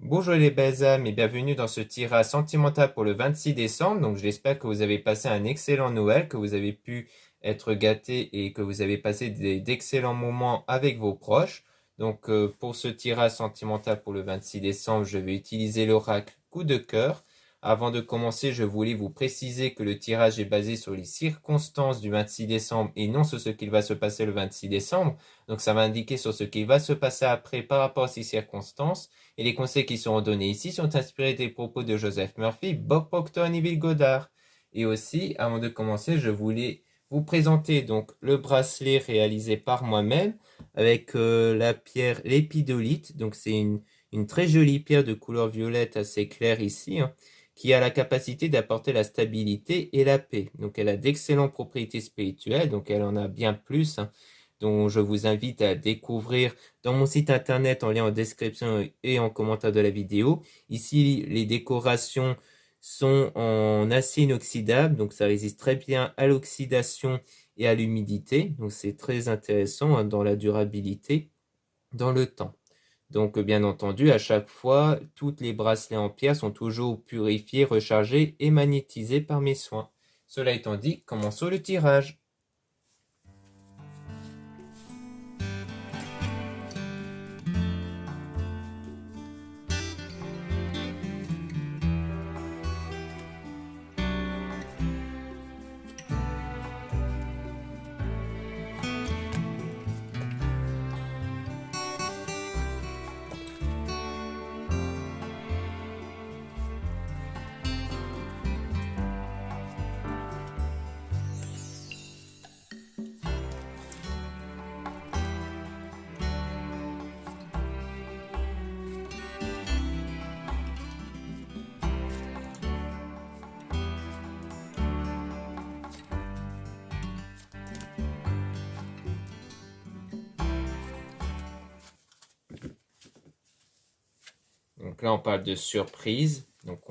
Bonjour les belles âmes et bienvenue dans ce tirage sentimental pour le 26 décembre. Donc j'espère que vous avez passé un excellent Noël, que vous avez pu être gâtés et que vous avez passé d'excellents moments avec vos proches. Donc pour ce tirage sentimental pour le 26 décembre, je vais utiliser l'oracle coup de cœur. Avant de commencer, je voulais vous préciser que le tirage est basé sur les circonstances du 26 décembre et non sur ce qu'il va se passer le 26 décembre. Donc ça va indiquer sur ce qu'il va se passer après par rapport à ces circonstances. Et les conseils qui seront donnés ici sont inspirés des propos de Joseph Murphy, Bob Proctor et Neville Goddard. Et aussi, avant de commencer, je voulais vous présenter donc le bracelet réalisé par moi-même avec la pierre l'épidolite. Donc c'est une très jolie pierre de couleur violette assez claire ici, hein, qui a la capacité d'apporter la stabilité et la paix. Donc elle a d'excellentes propriétés spirituelles, donc elle en a bien plus, hein, dont je vous invite à découvrir dans mon site internet en lien en description et en commentaire de la vidéo. Ici, les décorations sont en acier inoxydable, donc ça résiste très bien à l'oxydation et à l'humidité. Donc c'est très intéressant, hein, dans la durabilité, dans le temps. Donc bien entendu, à chaque fois, toutes les bracelets en pierre sont toujours purifiés, rechargés et magnétisés par mes soins. Cela étant dit, commençons le tirage. Donc là, on parle de surprise. Donc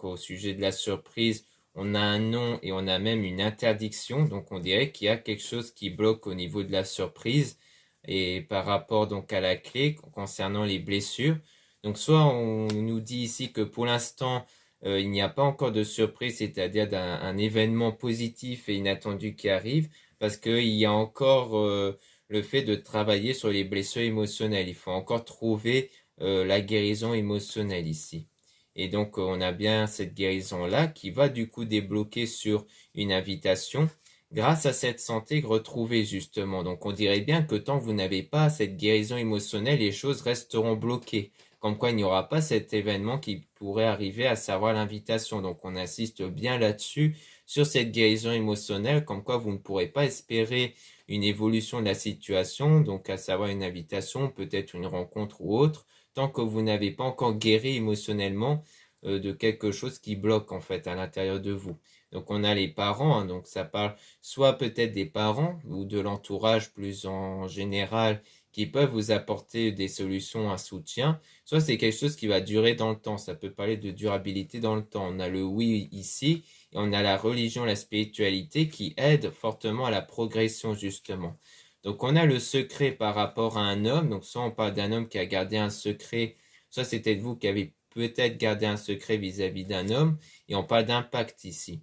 au sujet de la surprise, on a un nom et on a même une interdiction. Donc on dirait qu'il y a quelque chose qui bloque au niveau de la surprise. Et par rapport donc à la clé concernant les blessures. Donc soit on nous dit ici que pour l'instant, il n'y a pas encore de surprise, c'est-à-dire un événement positif et inattendu qui arrive, parce qu'il y a encore le fait de travailler sur les blessures émotionnelles. Il faut encore trouver la guérison émotionnelle ici. Et donc on a bien cette guérison-là qui va du coup débloquer sur une invitation grâce à cette santé retrouvée justement. Donc on dirait bien que tant que vous n'avez pas cette guérison émotionnelle, les choses resteront bloquées. Comme quoi il n'y aura pas cet événement qui pourrait arriver, à savoir l'invitation. Donc on insiste bien là-dessus, sur cette guérison émotionnelle, comme quoi vous ne pourrez pas espérer une évolution de la situation, donc à savoir une invitation, peut-être une rencontre ou autre, tant que vous n'avez pas encore guéri émotionnellement de quelque chose qui bloque en fait à l'intérieur de vous. Donc on a les parents, hein, donc ça parle soit peut-être des parents ou de l'entourage plus en général qui peuvent vous apporter des solutions, un soutien, soit c'est quelque chose qui va durer dans le temps, ça peut parler de durabilité dans le temps. On a le oui ici et on a la religion, la spiritualité qui aide fortement à la progression justement. Donc on a le secret par rapport à un homme, donc soit on parle d'un homme qui a gardé un secret, soit c'est peut-être vous qui avez peut-être gardé un secret vis-à-vis d'un homme, et on parle d'impact ici.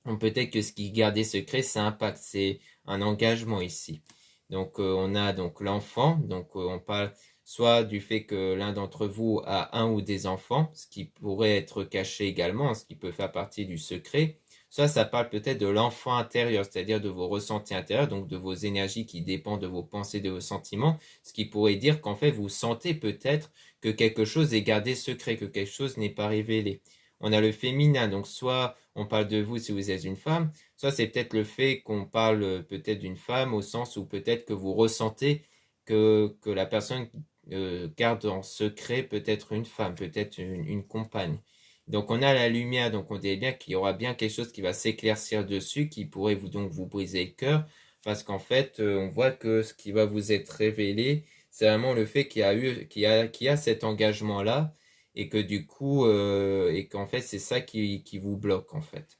Donc peut-être que ce qui gardait secret, c'est impact, c'est un engagement ici. Donc on a donc l'enfant, donc on parle soit du fait que l'un d'entre vous a un ou des enfants, ce qui pourrait être caché également, ce qui peut faire partie du secret. Soit ça parle peut-être de l'enfant intérieur, c'est-à-dire de vos ressentis intérieurs, donc de vos énergies qui dépendent de vos pensées, de vos sentiments, ce qui pourrait dire qu'en fait vous sentez peut-être que quelque chose est gardé secret, que quelque chose n'est pas révélé. On a le féminin, donc soit on parle de vous si vous êtes une femme, soit c'est peut-être le fait qu'on parle peut-être d'une femme au sens où peut-être que vous ressentez que la personne garde en secret peut-être une femme, peut-être une compagne. Donc on a la lumière, donc on dirait bien qu'il y aura bien quelque chose qui va s'éclaircir dessus, qui pourrait donc vous briser le cœur, parce qu'en fait on voit que ce qui va vous être révélé, c'est vraiment le fait qu'il y a cet engagement-là, et que du coup, et qu'en fait c'est ça qui vous bloque en fait.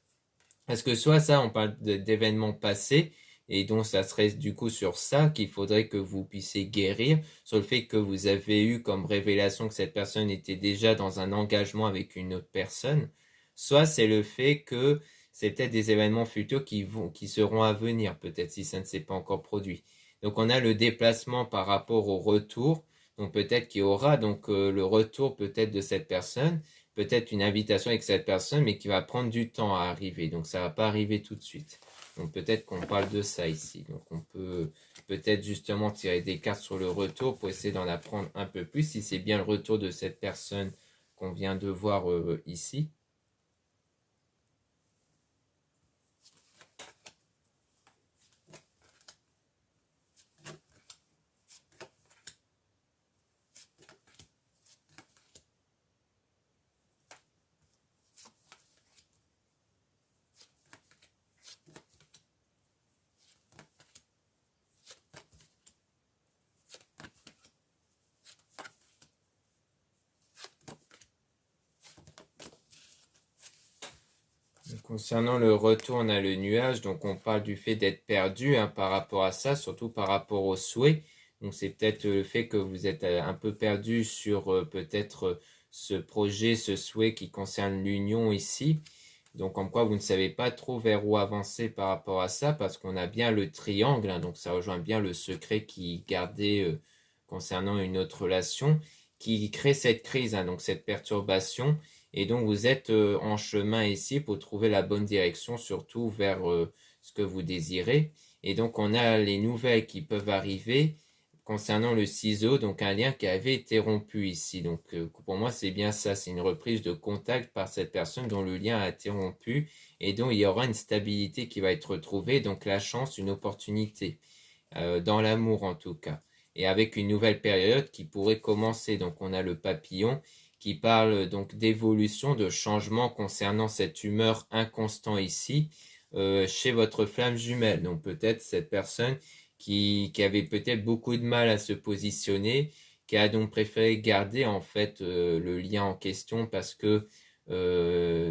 Parce que soit ça, on parle d'événements passés Et donc, ça serait du coup sur ça qu'il faudrait que vous puissiez guérir, sur le fait que vous avez eu comme révélation que cette personne était déjà dans un engagement avec une autre personne. Soit c'est le fait que c'est peut-être des événements futurs qui seront à venir, peut-être si ça ne s'est pas encore produit. Donc, on a le déplacement par rapport au retour. Donc, peut-être qu'il y aura donc le retour peut-être de cette personne, peut-être une invitation avec cette personne, mais qui va prendre du temps à arriver. Donc, ça va pas arriver tout de suite. Donc peut-être qu'on parle de ça ici. Donc on peut peut-être justement tirer des cartes sur le retour pour essayer d'en apprendre un peu plus si c'est bien le retour de cette personne qu'on vient de voir ici. Concernant le retour, on a le nuage, donc on parle du fait d'être perdu hein, par rapport à ça, surtout par rapport au souhait. Donc c'est peut-être le fait que vous êtes un peu perdu sur peut-être ce projet, ce souhait qui concerne l'union ici. Donc en quoi vous ne savez pas trop vers où avancer par rapport à ça, parce qu'on a bien le triangle, hein, donc ça rejoint bien le secret qui gardait concernant une autre relation, qui crée cette crise, hein, donc cette perturbation. Et donc vous êtes en chemin ici pour trouver la bonne direction, surtout vers ce que vous désirez. Et donc on a les nouvelles qui peuvent arriver concernant le ciseau, donc un lien qui avait été rompu ici. Donc pour moi c'est bien ça, c'est une reprise de contact par cette personne dont le lien a été rompu et dont il y aura une stabilité qui va être retrouvée, donc la chance, une opportunité, dans l'amour en tout cas. Et avec une nouvelle période qui pourrait commencer. Donc on a le papillon qui parle donc d'évolution, de changement concernant cette humeur inconstant ici chez votre flamme jumelle. Donc peut-être cette personne qui avait peut-être beaucoup de mal à se positionner, qui a donc préféré garder en fait le lien en question parce que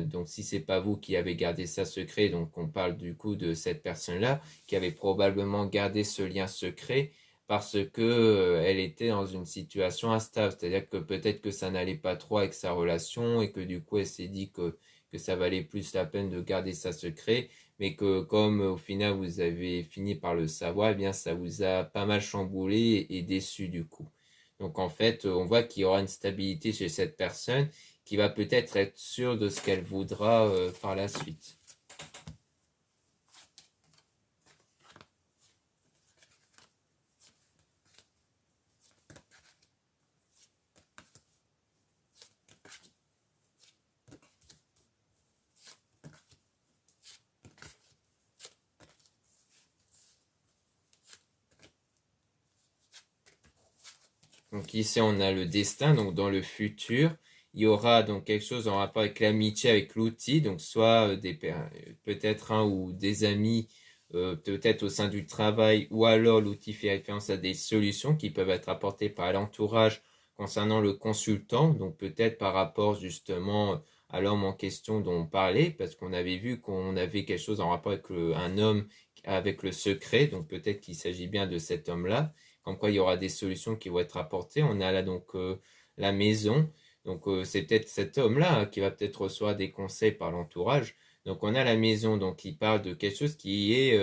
donc si c'est pas vous qui avez gardé ça secret, donc on parle du coup de cette personne-là qui avait probablement gardé ce lien secret parce que elle était dans une situation instable, c'est-à-dire que peut-être que ça n'allait pas trop avec sa relation et que du coup elle s'est dit que ça valait plus la peine de garder ça secret, mais que comme au final vous avez fini par le savoir, eh bien ça vous a pas mal chamboulé et déçu du coup. Donc en fait, on voit qu'il y aura une stabilité chez cette personne qui va peut-être être sûre de ce qu'elle voudra par la suite. Donc ici on a le destin, donc dans le futur, il y aura donc quelque chose en rapport avec l'amitié, avec l'outil, donc soit peut-être un ou des amis, peut-être au sein du travail, ou alors l'outil fait référence à des solutions qui peuvent être apportées par l'entourage concernant le consultant, donc peut-être par rapport justement à l'homme en question dont on parlait, parce qu'on avait vu qu'on avait quelque chose en rapport avec un homme avec le secret, donc peut-être qu'il s'agit bien de cet homme-là comme quoi il y aura des solutions qui vont être apportées. On a là donc la maison, donc c'est peut-être cet homme-là hein, qui va peut-être recevoir des conseils par l'entourage. Donc on a la maison, donc il parle de quelque chose qui est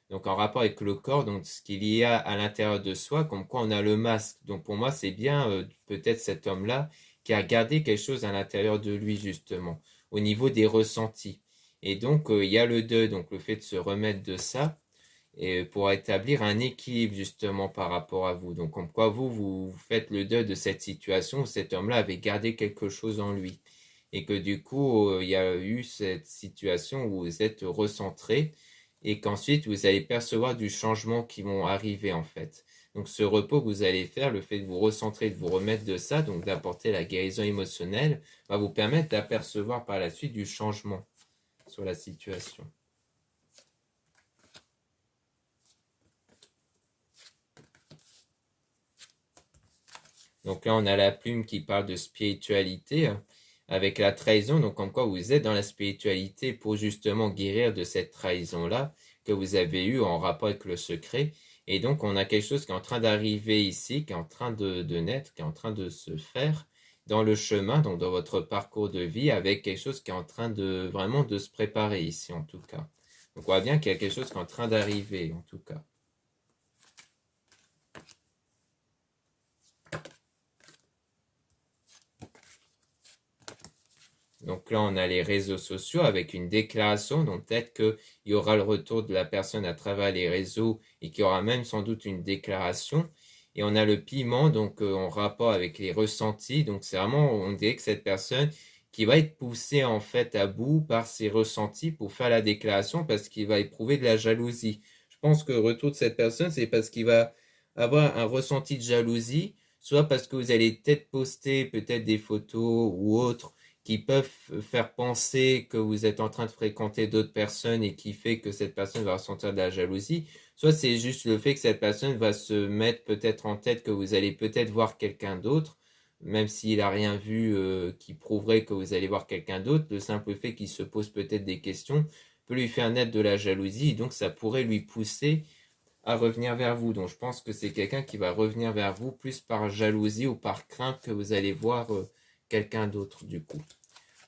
donc en rapport avec le corps, donc ce qu'il y a à l'intérieur de soi, comme quoi on a le masque. Donc pour moi c'est bien peut-être cet homme-là qui a gardé quelque chose à l'intérieur de lui justement, au niveau des ressentis. Et donc il y a le deuil, donc le fait de se remettre de ça et pour établir un équilibre justement par rapport à vous. Donc comme quoi vous faites le deuil de cette situation où cet homme-là avait gardé quelque chose en lui. Et que du coup, il y a eu cette situation où vous êtes recentré et qu'ensuite vous allez percevoir du changement qui vont arriver en fait. Donc ce repos que vous allez faire, le fait de vous recentrer, de vous remettre de ça, donc d'apporter la guérison émotionnelle, va vous permettre d'apercevoir par la suite du changement sur la situation. Donc là, on a la plume qui parle de spiritualité. avec la trahison, donc comme quoi vous êtes dans la spiritualité pour justement guérir de cette trahison-là que vous avez eue en rapport avec le secret. Et donc on a quelque chose qui est en train d'arriver ici, qui est en train de naître, qui est en train de se faire dans le chemin, donc dans votre parcours de vie, avec quelque chose qui est en train de vraiment de se préparer ici en tout cas. Donc on voit bien qu'il y a quelque chose qui est en train d'arriver en tout cas. Donc là, on a les réseaux sociaux avec une déclaration. Donc peut-être qu'il y aura le retour de la personne à travers les réseaux et qu'il y aura même sans doute une déclaration. Et on a le piment, donc en rapport avec les ressentis. Donc c'est vraiment, on dirait que cette personne qui va être poussée en fait à bout par ses ressentis pour faire la déclaration parce qu'il va éprouver de la jalousie. Je pense que le retour de cette personne, c'est parce qu'il va avoir un ressenti de jalousie, soit parce que vous allez peut-être poster peut-être des photos ou autres qui peuvent faire penser que vous êtes en train de fréquenter d'autres personnes et qui fait que cette personne va ressentir de la jalousie, soit c'est juste le fait que cette personne va se mettre peut-être en tête que vous allez peut-être voir quelqu'un d'autre, même s'il n'a rien vu qui prouverait que vous allez voir quelqu'un d'autre, le simple fait qu'il se pose peut-être des questions peut lui faire naître de la jalousie, et donc ça pourrait lui pousser à revenir vers vous. Donc je pense que c'est quelqu'un qui va revenir vers vous plus par jalousie ou par crainte que vous allez voir quelqu'un d'autre du coup.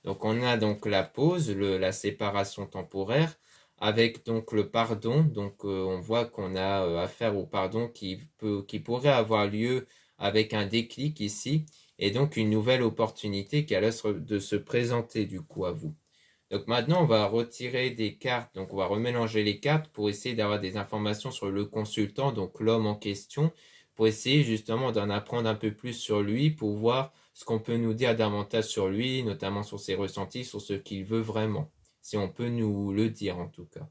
Donc on a donc la pause, la séparation temporaire, avec donc le pardon. Donc on voit qu'on a affaire au pardon qui pourrait avoir lieu avec un déclic ici, et donc une nouvelle opportunité qui a l'air de se présenter du coup à vous. Donc maintenant on va retirer des cartes, donc on va remélanger les cartes pour essayer d'avoir des informations sur le consultant, donc l'homme en question, pour essayer justement d'en apprendre un peu plus sur lui, pour voir ce qu'on peut nous dire davantage sur lui, notamment sur ses ressentis, sur ce qu'il veut vraiment, si on peut nous le dire en tout cas.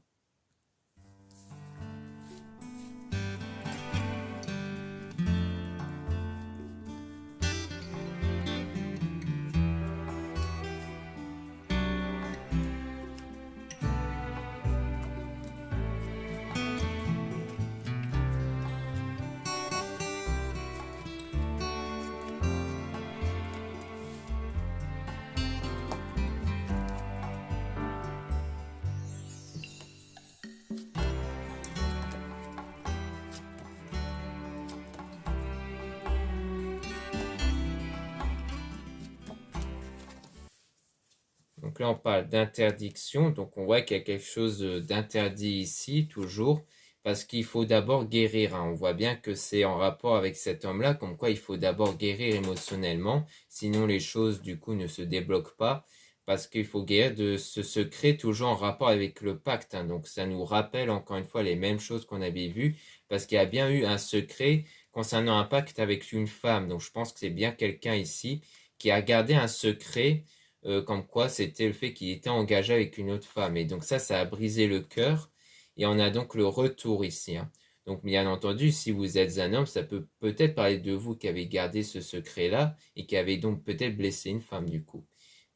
Donc là, on parle d'interdiction. Donc on voit qu'il y a quelque chose d'interdit ici, toujours, parce qu'il faut d'abord guérir. On voit bien que c'est en rapport avec cet homme-là, comme quoi il faut d'abord guérir émotionnellement, sinon les choses du coup ne se débloquent pas, parce qu'il faut guérir de ce secret toujours en rapport avec le pacte. Donc ça nous rappelle encore une fois les mêmes choses qu'on avait vues, parce qu'il y a bien eu un secret concernant un pacte avec une femme. Donc je pense que c'est bien quelqu'un ici qui a gardé un secret comme quoi c'était le fait qu'il était engagé avec une autre femme. Et donc ça a brisé le cœur. Et on a donc le retour ici. Donc bien entendu, si vous êtes un homme, ça peut peut-être parler de vous qui avez gardé ce secret-là et qui avez donc peut-être blessé une femme du coup.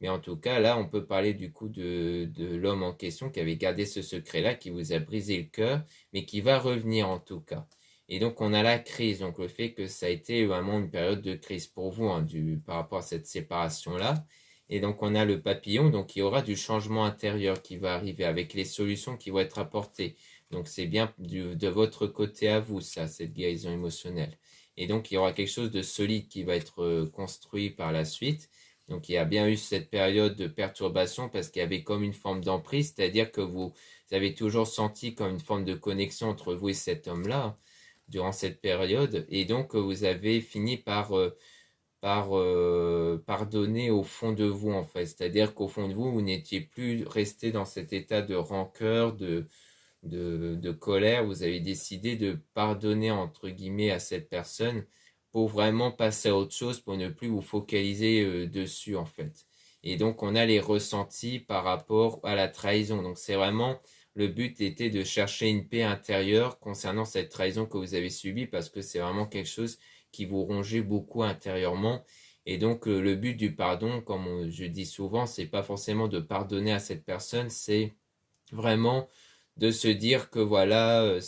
Mais en tout cas, là, on peut parler du coup de l'homme en question qui avait gardé ce secret-là, qui vous a brisé le cœur, mais qui va revenir en tout cas. Et donc on a la crise, donc le fait que ça a été vraiment une période de crise pour vous par rapport à cette séparation-là. Et donc on a le papillon, donc il y aura du changement intérieur qui va arriver avec les solutions qui vont être apportées. Donc c'est bien de votre côté à vous, ça, cette guérison émotionnelle. Et donc il y aura quelque chose de solide qui va être construit par la suite. Donc il y a bien eu cette période de perturbation parce qu'il y avait comme une forme d'emprise, c'est-à-dire que vous avez toujours senti comme une forme de connexion entre vous et cet homme-là durant cette période. Et donc vous avez fini par pardonner au fond de vous, en fait. C'est-à-dire qu'au fond de vous, vous n'étiez plus resté dans cet état de rancœur, de colère. Vous avez décidé de pardonner, entre guillemets, à cette personne pour vraiment passer à autre chose, pour ne plus vous focaliser dessus, en fait. Et donc, on a les ressentis par rapport à la trahison. Donc, c'est vraiment, le but était de chercher une paix intérieure concernant cette trahison que vous avez subie, parce que c'est vraiment quelque chose qui vous rongeait beaucoup intérieurement. Et donc, le but du pardon, comme je dis souvent, c'est pas forcément de pardonner à cette personne, c'est vraiment de se dire que voilà,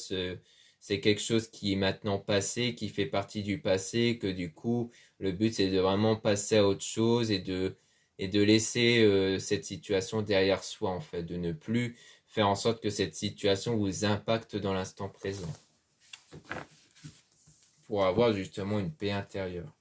c'est quelque chose qui est maintenant passé, qui fait partie du passé, que du coup, le but c'est de vraiment passer à autre chose et et de laisser cette situation derrière soi, en fait, de ne plus faire en sorte que cette situation vous impacte dans l'instant présent, pour avoir justement une paix intérieure.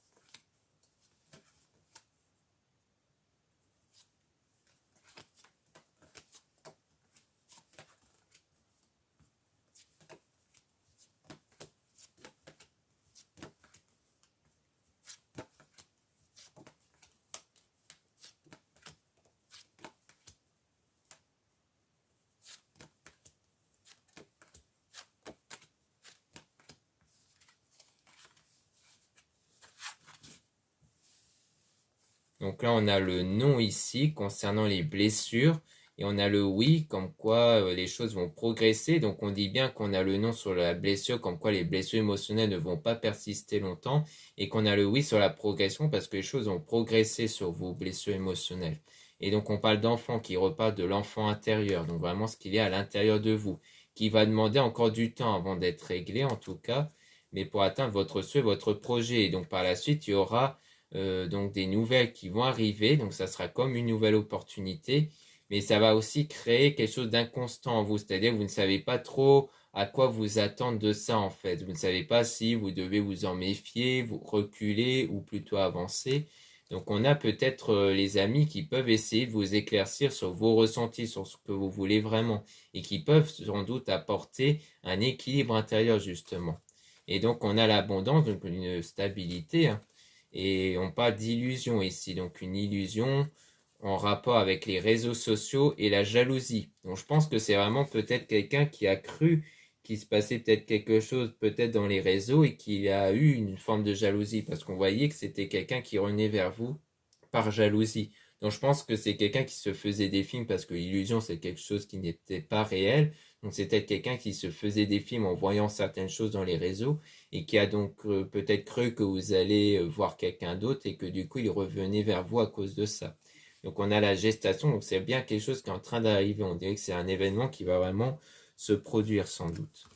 Donc là, on a le non ici concernant les blessures et on a le oui comme quoi les choses vont progresser. Donc on dit bien qu'on a le non sur la blessure comme quoi les blessures émotionnelles ne vont pas persister longtemps et qu'on a le oui sur la progression parce que les choses vont progresser sur vos blessures émotionnelles. Et donc on parle d'enfant qui reparle de l'enfant intérieur, donc vraiment ce qu'il y a à l'intérieur de vous, qui va demander encore du temps avant d'être réglé en tout cas, mais pour atteindre votre souhait, votre projet. Et donc par la suite, il y aura donc des nouvelles qui vont arriver, donc ça sera comme une nouvelle opportunité, mais ça va aussi créer quelque chose d'inconstant en vous, c'est-à-dire que vous ne savez pas trop à quoi vous attendre de ça en fait, vous ne savez pas si vous devez vous en méfier, vous reculer ou plutôt avancer. Donc on a peut-être les amis qui peuvent essayer de vous éclaircir sur vos ressentis, sur ce que vous voulez vraiment, et qui peuvent sans doute apporter un équilibre intérieur justement. Et donc on a l'abondance, donc une stabilité, hein. Et on parle d'illusion ici, donc une illusion en rapport avec les réseaux sociaux et la jalousie. Donc je pense que c'est vraiment peut-être quelqu'un qui a cru qu'il se passait peut-être quelque chose peut-être dans les réseaux et qu'il a eu une forme de jalousie parce qu'on voyait que c'était quelqu'un qui revenait vers vous par jalousie. Donc je pense que c'est quelqu'un qui se faisait des films parce que l'illusion c'est quelque chose qui n'était pas réel. Donc c'est peut-être quelqu'un qui se faisait des films en voyant certaines choses dans les réseaux et qui a donc peut-être cru que vous allez voir quelqu'un d'autre et que du coup il revenait vers vous à cause de ça. Donc on a la gestation, donc c'est bien quelque chose qui est en train d'arriver. On dirait que c'est un événement qui va vraiment se produire sans doute.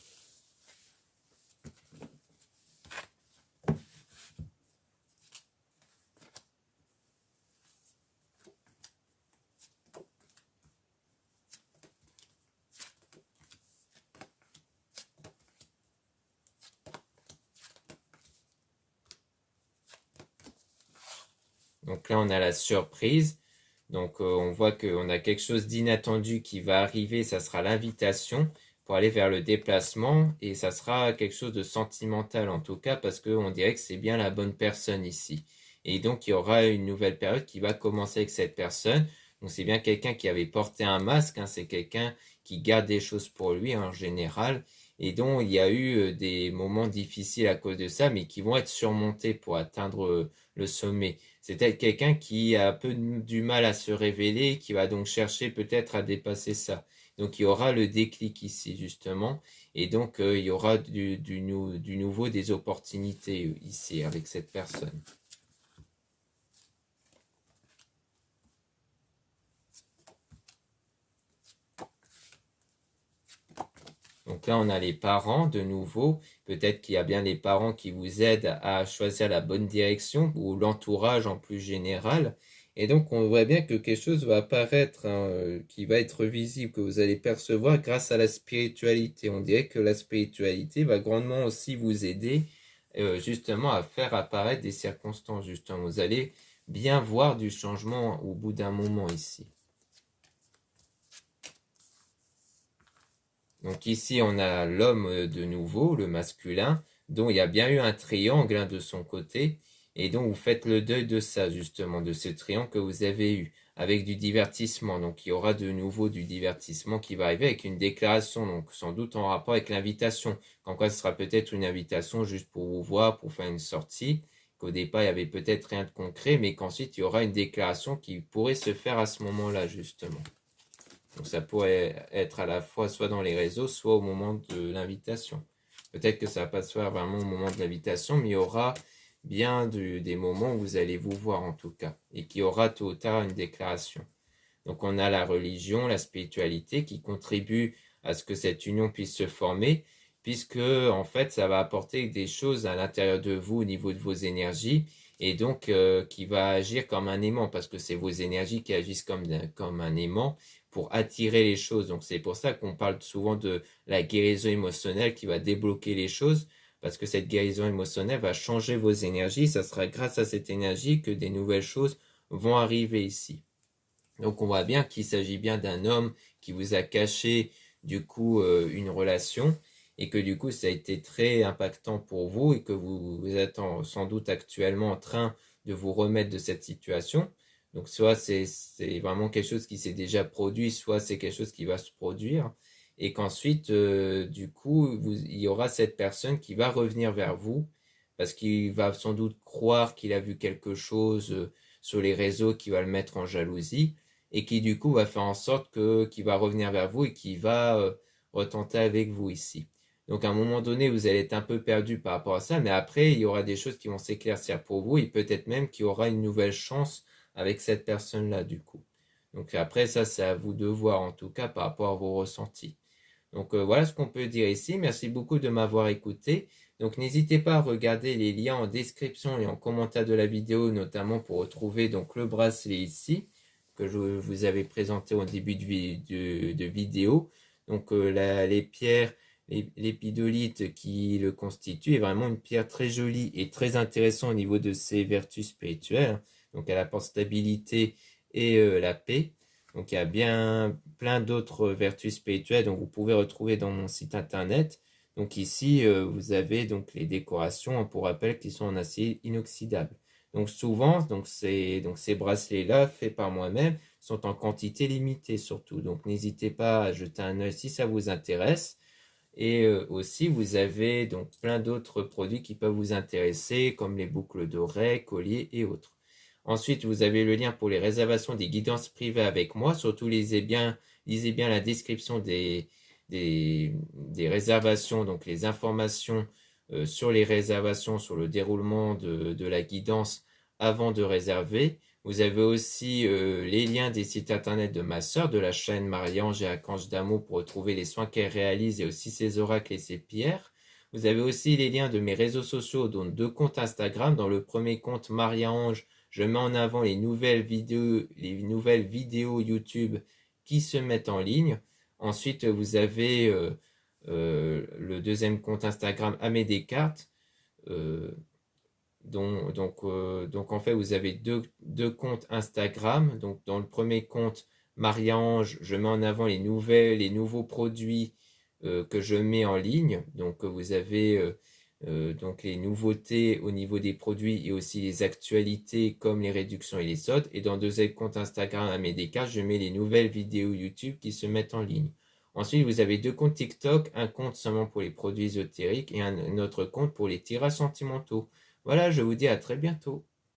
Donc là on a la surprise. Donc on voit qu'on a quelque chose d'inattendu qui va arriver, ça sera l'invitation pour aller vers le déplacement et ça sera quelque chose de sentimental en tout cas parce qu'on dirait que c'est bien la bonne personne ici. Et donc il y aura une nouvelle période qui va commencer avec cette personne. Donc c'est bien quelqu'un qui avait porté un masque, hein, c'est quelqu'un qui garde des choses pour lui en général et dont il y a eu des moments difficiles à cause de ça mais qui vont être surmontés pour atteindre le sommet. C'est peut-être quelqu'un qui a un peu du mal à se révéler, qui va donc chercher peut-être à dépasser ça. Donc il y aura le déclic ici justement, et donc il y aura du nouveau, des opportunités ici avec cette personne. Donc là, on a les parents de nouveau. Peut-être qu'il y a bien les parents qui vous aident à choisir la bonne direction ou l'entourage en plus général. Et donc, on voit bien que quelque chose va apparaître, hein, qui va être visible, que vous allez percevoir grâce à la spiritualité. On dirait que la spiritualité va grandement aussi vous aider justement à faire apparaître des circonstances. Justement, vous allez bien voir du changement au bout d'un moment ici. Donc ici, on a l'homme de nouveau, le masculin, dont il y a bien eu un triangle, hein, de son côté, et donc vous faites le deuil de ça, justement, de ce triangle que vous avez eu, avec du divertissement. Donc il y aura de nouveau du divertissement qui va arriver avec une déclaration, donc sans doute en rapport avec l'invitation. Comme quoi, ce sera peut-être une invitation juste pour vous voir, pour faire une sortie, qu'au départ, il y avait peut-être rien de concret, mais qu'ensuite, il y aura une déclaration qui pourrait se faire à ce moment-là, justement. Donc ça pourrait être à la fois soit dans les réseaux, soit au moment de l'invitation. Peut-être que ça va pas se faire vraiment au moment de l'invitation, mais il y aura bien des moments où vous allez vous voir en tout cas, et qu'il y aura tôt ou tard une déclaration. Donc on a la religion, la spiritualité qui contribue à ce que cette union puisse se former, puisque en fait ça va apporter des choses à l'intérieur de vous au niveau de vos énergies, et donc qui va agir comme un aimant, parce que c'est vos énergies qui agissent comme un aimant pour attirer les choses. Donc c'est pour ça qu'on parle souvent de la guérison émotionnelle qui va débloquer les choses, parce que cette guérison émotionnelle va changer vos énergies. Ça sera grâce à cette énergie que des nouvelles choses vont arriver ici. Donc on voit bien qu'il s'agit bien d'un homme qui vous a caché du coup une relation, et que du coup ça a été très impactant pour vous, et que vous êtes sans doute actuellement en train de vous remettre de cette situation. Donc soit c'est vraiment quelque chose qui s'est déjà produit, soit c'est quelque chose qui va se produire, et qu'ensuite du coup il y aura cette personne qui va revenir vers vous, parce qu'il va sans doute croire qu'il a vu quelque chose sur les réseaux qui va le mettre en jalousie, et qui du coup va faire en sorte qu'il va revenir vers vous et qui va retenter avec vous ici. Donc à un moment donné, vous allez être un peu perdu par rapport à ça, mais après, il y aura des choses qui vont s'éclaircir pour vous, et peut-être même qu'il y aura une nouvelle chance avec cette personne-là du coup. Donc après, ça, c'est à vous de voir, en tout cas par rapport à vos ressentis. Donc voilà ce qu'on peut dire ici. Merci beaucoup de m'avoir écouté. Donc n'hésitez pas à regarder les liens en description et en commentaire de la vidéo, notamment pour retrouver donc le bracelet ici que je vous avais présenté au début de vidéo. Donc les pierres, l'épidolite qui le constitue est vraiment une pierre très jolie et très intéressante au niveau de ses vertus spirituelles. Donc elle apporte stabilité et la paix. Donc il y a bien plein d'autres vertus spirituelles, donc vous pouvez retrouver dans mon site internet. Donc ici vous avez donc les décorations, pour rappel, qui sont en acier inoxydable. Donc souvent ces bracelets-là faits par moi-même sont en quantité limitée surtout. Donc n'hésitez pas à jeter un œil si ça vous intéresse. Et aussi vous avez donc plein d'autres produits qui peuvent vous intéresser, comme les boucles d'oreilles, colliers et autres. Ensuite, vous avez le lien pour les réservations des guidances privées avec moi. Surtout, lisez bien la description des réservations, donc les informations sur les réservations, sur le déroulement de la guidance avant de réserver. Vous avez aussi les liens des sites internet de ma sœur, de la chaîne Marie-Ange et Archange d'amour, pour retrouver les soins qu'elle réalise, et aussi ses oracles et ses pierres. Vous avez aussi les liens de mes réseaux sociaux, dont 2 comptes Instagram. Dans le premier compte Marie-Ange, je mets en avant les nouvelles vidéos YouTube qui se mettent en ligne. Ensuite, vous avez le deuxième compte Instagram Amé Descartes. Donc en fait, vous avez deux comptes Instagram. Donc dans le premier compte Marie-Ange, je mets en avant les nouveaux produits que je mets en ligne. Donc vous avez donc les nouveautés au niveau des produits, et aussi les actualités comme les réductions et les soldes. Et dans le deuxième compte Instagram Amé Descartes, je mets les nouvelles vidéos YouTube qui se mettent en ligne. Ensuite, vous avez 2 comptes TikTok, un compte seulement pour les produits ésotériques et un autre compte pour les tirages sentimentaux. Voilà, je vous dis à très bientôt.